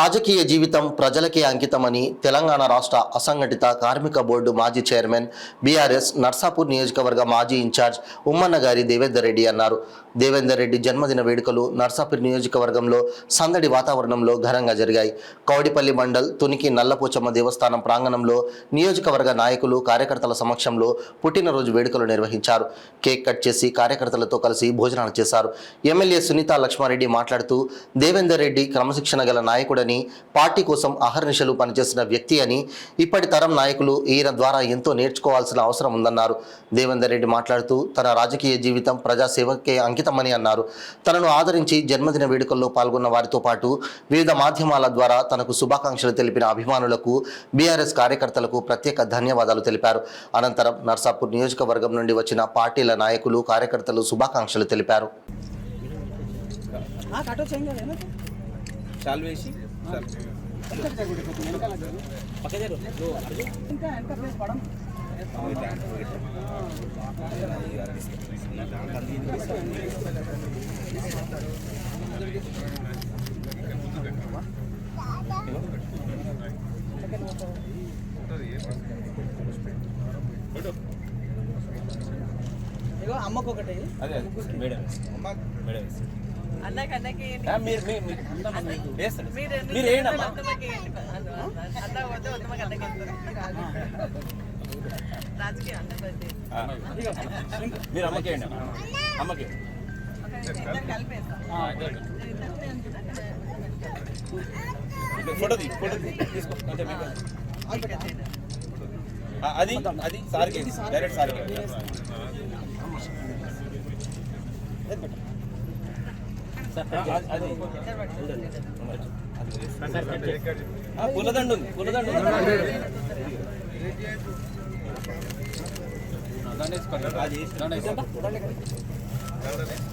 రాజకీయ జీవితం ప్రజలకే అంకితమని తెలంగాణ రాష్ట్ర అసంఘటిత కార్మిక బోర్డు మాజీ చైర్మన్ బీఆర్ఎస్ నర్సాపూర్ నియోజకవర్గ మాజీ ఇన్ఛార్జ్ ఉమ్మన్నగారి దేవేందర్ రెడ్డి అన్నారు. దేవేందర్ రెడ్డి జన్మదిన వేడుకలు నర్సాపూర్ నియోజకవర్గంలో సందడి వాతావరణంలో ఘనంగా జరిగాయి. కౌడిపల్లి మండల్ తునికి నల్లపోచమ్మ దేవస్థానం ప్రాంగణంలో నియోజకవర్గ నాయకులు కార్యకర్తల సమక్షంలో పుట్టినరోజు వేడుకలు నిర్వహించారు. కేక్ కట్ చేసి కార్యకర్తలతో కలిసి భోజనాలు చేశారు. ఎమ్మెల్యే సునీతా లక్ష్మారెడ్డి మాట్లాడుతూ దేవేందర్ రెడ్డి క్రమశిక్షణ గల నాయకుడని, పార్టీ కోసం అహర్నిశలు పనిచేసిన వ్యక్తి అని, ఇప్పటి తరం నాయకులు ఈయన ద్వారా ఎంతో నేర్చుకోవాల్సిన అవసరం ఉందన్నారు. దేవేందర్ రెడ్డి మాట్లాడుతూ తన రాజకీయ జీవితం ప్రజాసేవకే అంకితమని అన్నారు. తనను ఆదరించి జన్మదిన వేడుకల్లో పాల్గొన్న వారితో పాటు వివిధ మాధ్యమాల ద్వారా తనకు శుభాకాంక్షలు తెలిపిన అభిమానులకు, బీఆర్ఎస్ కార్యకర్తలకు ప్రత్యేక ధన్యవాదాలు తెలిపారు. అనంతరం నర్సాపూర్ నియోజకవర్గం నుండి వచ్చిన పార్టీల నాయకులు, కార్యకర్తలు శుభాకాంక్షలు తెలిపారు. అమ్మకు ఒకటి మేడం అన్నకి రాజకీయ మీరు అమ్మకేయండి అమ్మకి ఫోటో తీసుకో. అది అది సార్కి డైరెక్ట్ సార్కి పూలదండ ఉంది, పూలదండ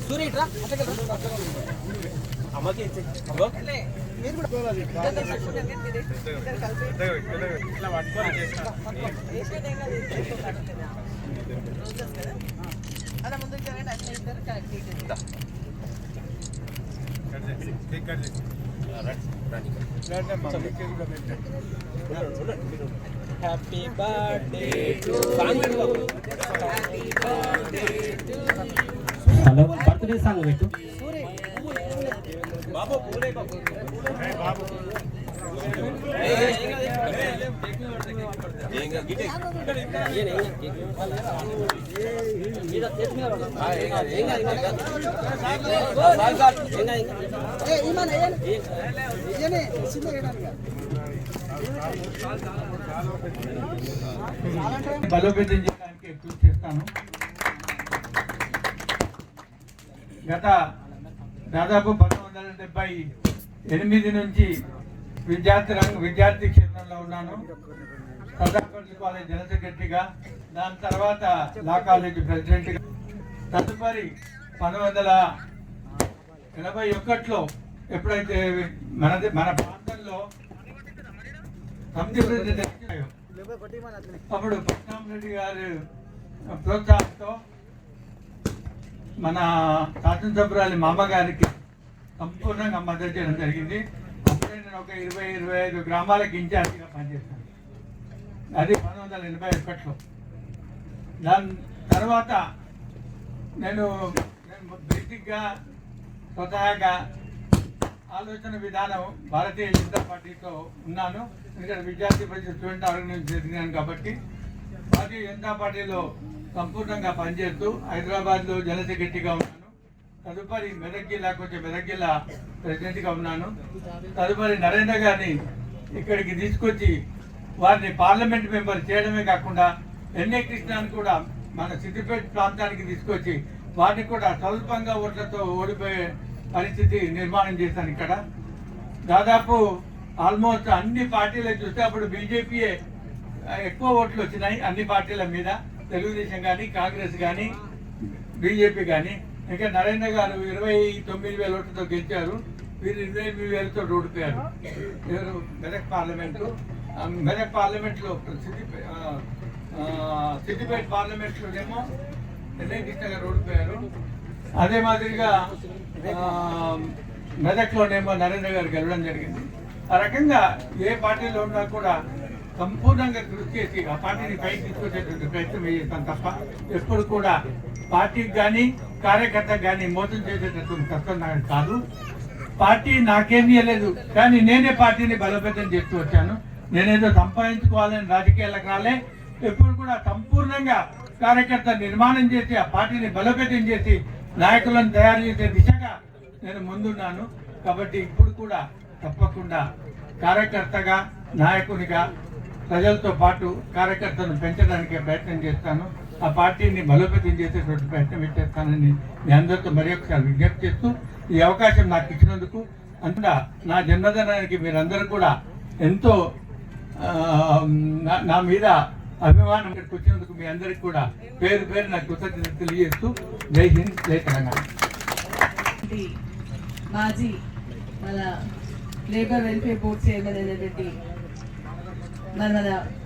సూర్యట్రా అమ్మకి అలా ముందుకు జరగండి. అట్లా ఇద్దరు happy birthday to hello birthday song పెట్టు బాబు పూలే బాబు బాబు బలోపేతం చేయడానికి కృషి చేస్తాను. గత దాదాపు 1978 నుంచి విద్యార్థి క్షేత్రంలో ఉన్నాను. సదాకర్జీ కాలేజ్ జనరల్ సెక్రటరీగా, దాని తర్వాత లా కాలేజ్ ప్రెసిడెంట్గా, తదుపరి 1981లో ఎప్పుడైతే మన ప్రాంతంలో కమిటీ ప్రెసిడెంట్ అప్పుడు పట్నారెడ్డి గారి ప్రోత్సాహంతో మన శాసనసభ్యురాలి మామగారికి సంపూర్ణంగా మద్దతు చేయడం జరిగింది. అప్పుడే నేను ఒక 20-25 గ్రామాలకు ఇన్ఛార్జిగా పనిచేస్తాను. అది 1981లో. దాని తర్వాత నేను బేసిక్గా స్వతహాగా ఆలోచన విధానం భారతీయ జనతా పార్టీతో ఉన్నాను. ఎందుకంటే విద్యార్థి పరిషత్ స్టూడెంట్ ఆర్గనైజేషన్ జరిగినాను కాబట్టి భారతీయ జనతా పార్టీలో సంపూర్ణంగా పనిచేస్తూ హైదరాబాద్లో జనరల్ సెక్రటరీగా ఉన్నాను. తదుపరి మెదక్ జిల్లాకు వచ్చే మెదక్ జిల్లా ప్రెసిడెంట్గా ఉన్నాను. తదుపరి నరేంద్ర గారిని ఇక్కడికి తీసుకొచ్చి వారిని పార్లమెంట్ మెంబర్ చేయడమే కాకుండా ఎన్ఏ కృష్ణాన్ని కూడా మన సిద్దిపేట ప్రాంతానికి తీసుకొచ్చి వారిని కూడా స్వల్పంగా ఓట్లతో ఓడిపోయే పరిస్థితి నిర్మాణం చేశాను. ఇక్కడ దాదాపు ఆల్మోస్ట్ అన్ని పార్టీలకు చూస్తే అప్పుడు బీజేపీయే ఎక్కువ ఓట్లు వచ్చినాయి అన్ని పార్టీల మీద, తెలుగుదేశం కానీ, కాంగ్రెస్ కానీ, బీజేపీ కానీ. ఇంకా నరేంద్ర గారు 29,000 ఓట్లతో గెలిచారు, వీరు 28,000తో ఓడిపోయారు. మెదక్ పార్లమెంట్లో సిద్దిపేట పార్లమెంట్లోనేమో ఎన్ఐ కృష్ణ గారు ఓడిపోయారు. అదే మాదిరిగా మెదక్లోనేమో నరేంద్ర గారు గెలవడం జరిగింది. ఆ రకంగా ఏ పార్టీలో ఉన్నా కూడా సంపూర్ణంగా కృషి చేసి ఆ పార్టీని పైకి తీసుకొచ్చేటువంటి ప్రయత్నం చేస్తాం తప్ప ఎప్పుడు కూడా పార్టీకి కానీ కార్యకర్తకు కానీ మోసం చేసేటటువంటి కష్టం నాకు కాదు. పార్టీ నాకేం చేయలేదు, కానీ నేనే పార్టీని బలోపేతం చేస్తూ వచ్చాను. నేనేదో సంపాదించుకోవాలని రాజకీయాలకు రాలే. ఎప్పుడు కూడా సంపూర్ణంగా కార్యకర్త నిర్మాణం చేసి ఆ పార్టీని బలోపేతం చేసి నాయకులను తయారు చేసే దిశగా నేను ముందున్నాను. కాబట్టి ఇప్పుడు కూడా తప్పకుండా కార్యకర్తగా నాయకునిగా ప్రజలతో పాటు కార్యకర్తను పెంచడానికి ప్రయత్నం చేస్తాను. ఆ పార్టీని బలోపేతం చేసేటువంటి ప్రయత్నం చేస్తానని మీ అందరితో మరి ఒకసారి విజ్ఞప్తి చేస్తూ ఈ అవకాశం నాకు ఇచ్చినందుకు అంతా నా జన్మదినానికి మీరందరూ కూడా ఎంతో నా మీద అభిమానం వచ్చినందుకు మీ అందరికి కూడా పేరు పేరు నాకు కృతజ్ఞతలు తెలియజేస్తూ జై హింద్, జై తెలంగాణ. మాజీ మన లేబర్ వెల్ఫేర్ బోర్డ్ చైర్మన్ అయినటువంటి మన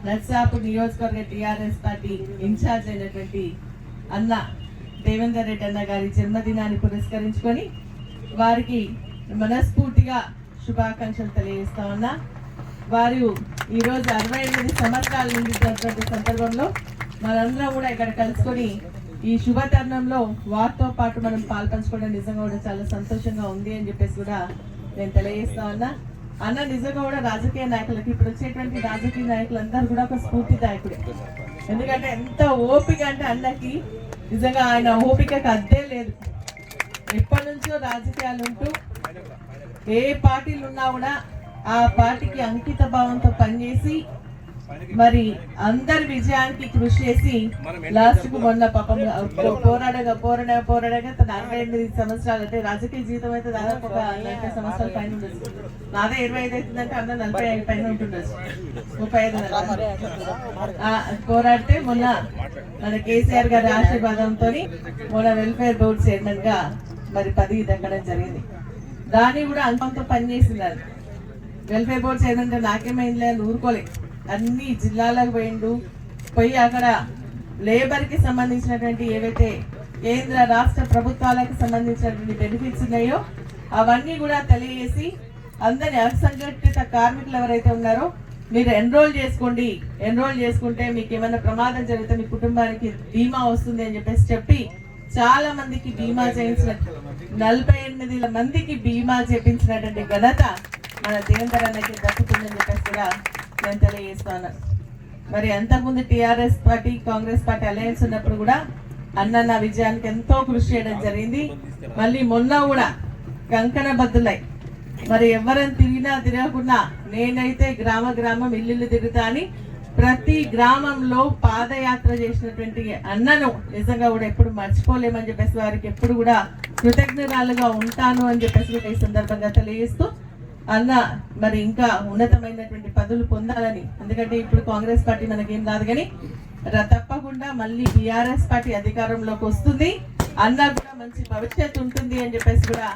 నర్సాపూర్ నియోజకవర్గ టీఆర్ఎస్ పార్టీ ఇన్ఛార్జ్ అయినటువంటి అన్న దేవేందర్ రెడ్డి అన్న గారి జన్మదినాన్ని పురస్కరించుకొని వారికి మనస్ఫూర్తిగా శుభాకాంక్షలు తెలియజేస్తా ఉన్నా. వారు ఈరోజు 68 సంవత్సరాల నిండినటువంటి సందర్భంలో మనందరం కూడా ఇక్కడ కలుసుకొని ఈ శుభ తరుణంలో వారితో పాటు మనం పాల్పంచుకోవడం నిజంగా కూడా చాలా సంతోషంగా ఉంది అని చెప్పేసి కూడా నేను తెలియజేస్తా ఉన్నా. అన్న నిజంగా కూడా రాజకీయ నాయకులకి ఇప్పుడు వచ్చేటువంటి రాజకీయ నాయకులందరూ కూడా ఒక స్ఫూర్తిదాయకుడే. ఎందుకంటే ఎంత ఓపిక అంటే అన్నకి నిజంగా ఆయన ఓపికకు అద్దే లేదు. ఎప్పటి నుంచో రాజకీయాలు ఉంటూ ఏ పార్టీలు ఉన్నా కూడా ఆ పార్టీకి అంకిత భావంతో పనిచేసి మరి అందరి విజయానికి కృషి చేసి లాస్ట్ కు మొన్న పాపం పోరాడగా తన 68 సంవత్సరాలు అంటే రాజకీయ జీవితం అయితే దాదాపు ఒక 40 సంవత్సరాల పైన ఉండొచ్చు. నాదే 25 అవుతుందంటే అన్న 45 పైన ఉంటుండొచ్చు, 35 పోరాడితే మొన్న మన కేసీఆర్ గారి ఆశీర్వాదంతో మొన్న వెల్ఫేర్ బోర్డ్ చైర్మన్ గా మరి పదవి దక్కడం జరిగింది. దాన్ని కూడా అంకంతో పనిచేసినారు. వెల్ఫేర్ బోర్డ్ చైర్మన్ గా నాకేమైంది అని ఊరుకోలే, అన్ని జిల్లాలకు పోయి అక్కడ లేబర్ కి సంబంధించినటువంటి ఏవైతే కేంద్ర రాష్ట్ర ప్రభుత్వాలకు సంబంధించినటువంటి బెనిఫిట్స్ ఉన్నాయో అవన్నీ కూడా తెలియజేసి అందరి అసంఘటిత కార్మికులు ఎవరైతే ఉన్నారో మీరు ఎన్రోల్ చేసుకోండి, ఎన్రోల్ చేసుకుంటే మీకు ఏమైనా ప్రమాదం జరిగితే మీ కుటుంబానికి బీమా వస్తుంది అని చెప్పి చాలా మందికి బీమా చేయించిన 48 మందికి బీమా చేయించినటువంటి ఘనత మన దేవేందర్ అన్నకి దక్కుతుందని చెప్పేసి కూడా నేను తెలియజేస్తాను. మరి అంతకుముందు TRS party Congress party alliance ఉన్నప్పుడు కూడా అన్న నా విజయానికి ఎంతో కృషి చేయడం జరిగింది. మళ్ళీ మొన్న కూడా కంకణ బద్దులై మరి ఎవరైనా తిరగకుండా నేనైతే గ్రామం ఇల్లు తిరుగుతా అని ప్రతి గ్రామంలో పాదయాత్ర చేసినటువంటి అన్నను నిజంగా కూడా ఎప్పుడు మర్చిపోలేమని చెప్పేసి వారికి ఎప్పుడు కూడా కృతజ్ఞతలుగా ఉంటాను అని చెప్పేసి ఈ సందర్భంగా తెలియజేస్తూ అన్న మరి ఇంకా ఉన్నతమైనటువంటి పదవులు పొందాలని, ఎందుకంటే ఇప్పుడు కాంగ్రెస్ పార్టీ మనకేం రాదు కానీ తప్పకుండా మళ్ళీ బీఆర్ఎస్ పార్టీ అధికారంలోకి వస్తుంది, అన్న కూడా మంచి భవిష్యత్తు ఉంటుంది అని చెప్పేసి కూడా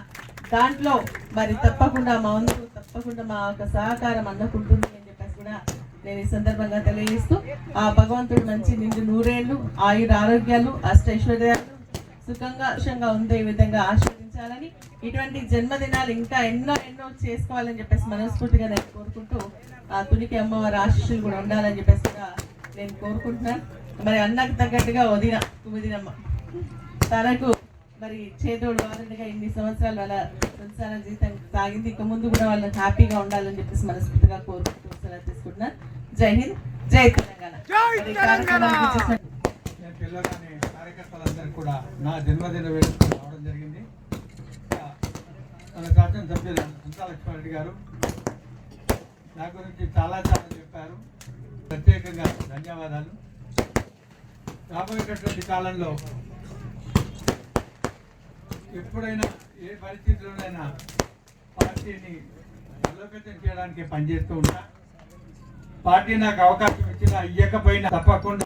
దాంట్లో మరి తప్పకుండా మా వంతు తప్పకుండా మా యొక్క సహకారం అన్నకుంటుంది అని చెప్పేసి కూడా నేను ఈ సందర్భంగా తెలియజేస్తూ ఆ భగవంతుడు మంచి నిండు నూరేళ్లు ఆయుర ఆరోగ్యాలు అష్టైశ్వర్యాలు సుఖంగా ఉండే విధంగా ఆశీర్వదించాలని, ఇటువంటి జన్మదినాలు ఇంకా ఎన్నో చేసుకోవాలని చెప్పేసి మనస్ఫూర్తిగా నేను కోరుకుంటూ ఆ తునికి అమ్మవారి ఆశీస్సులు కూడా ఉండాలని చెప్పేసి కూడా నేను కోరుకుంటున్నాను. మరి అన్నకు తగ్గట్టుగా కుమిదినమ్మ తనకు మరి చేదోడు వారంగా ఇన్ని సంవత్సరాలు వాళ్ళ సంసార జీవితం సాగింది, ఇక ముందు కూడా వాళ్ళు హ్యాపీగా ఉండాలని చెప్పేసి మనస్ఫూర్తిగా కోరుకుంటూ సెలవు తీసుకుంటున్నాను. జై హింద్, జై తెలంగాణ. కార్యకర్తలందరూ కూడా నా జన్మదిన వేడుకలు రావడం జరిగింది. మన శాసన సభ్యులు లక్ష్మారెడ్డి గారు నా గురించి చాలా చెప్పారు, ప్రత్యేకంగా ధన్యవాదాలు. రాబోయేటటువంటి కాలంలో ఎప్పుడైనా ఏ పరిస్థితుల్లోనైనా పార్టీని బలోపేతం చేయడానికి పనిచేస్తూ ఉంటా. పార్టీ నాకు అవకాశం ఇచ్చినా ఇవ్వకపోయినా తప్పకుండా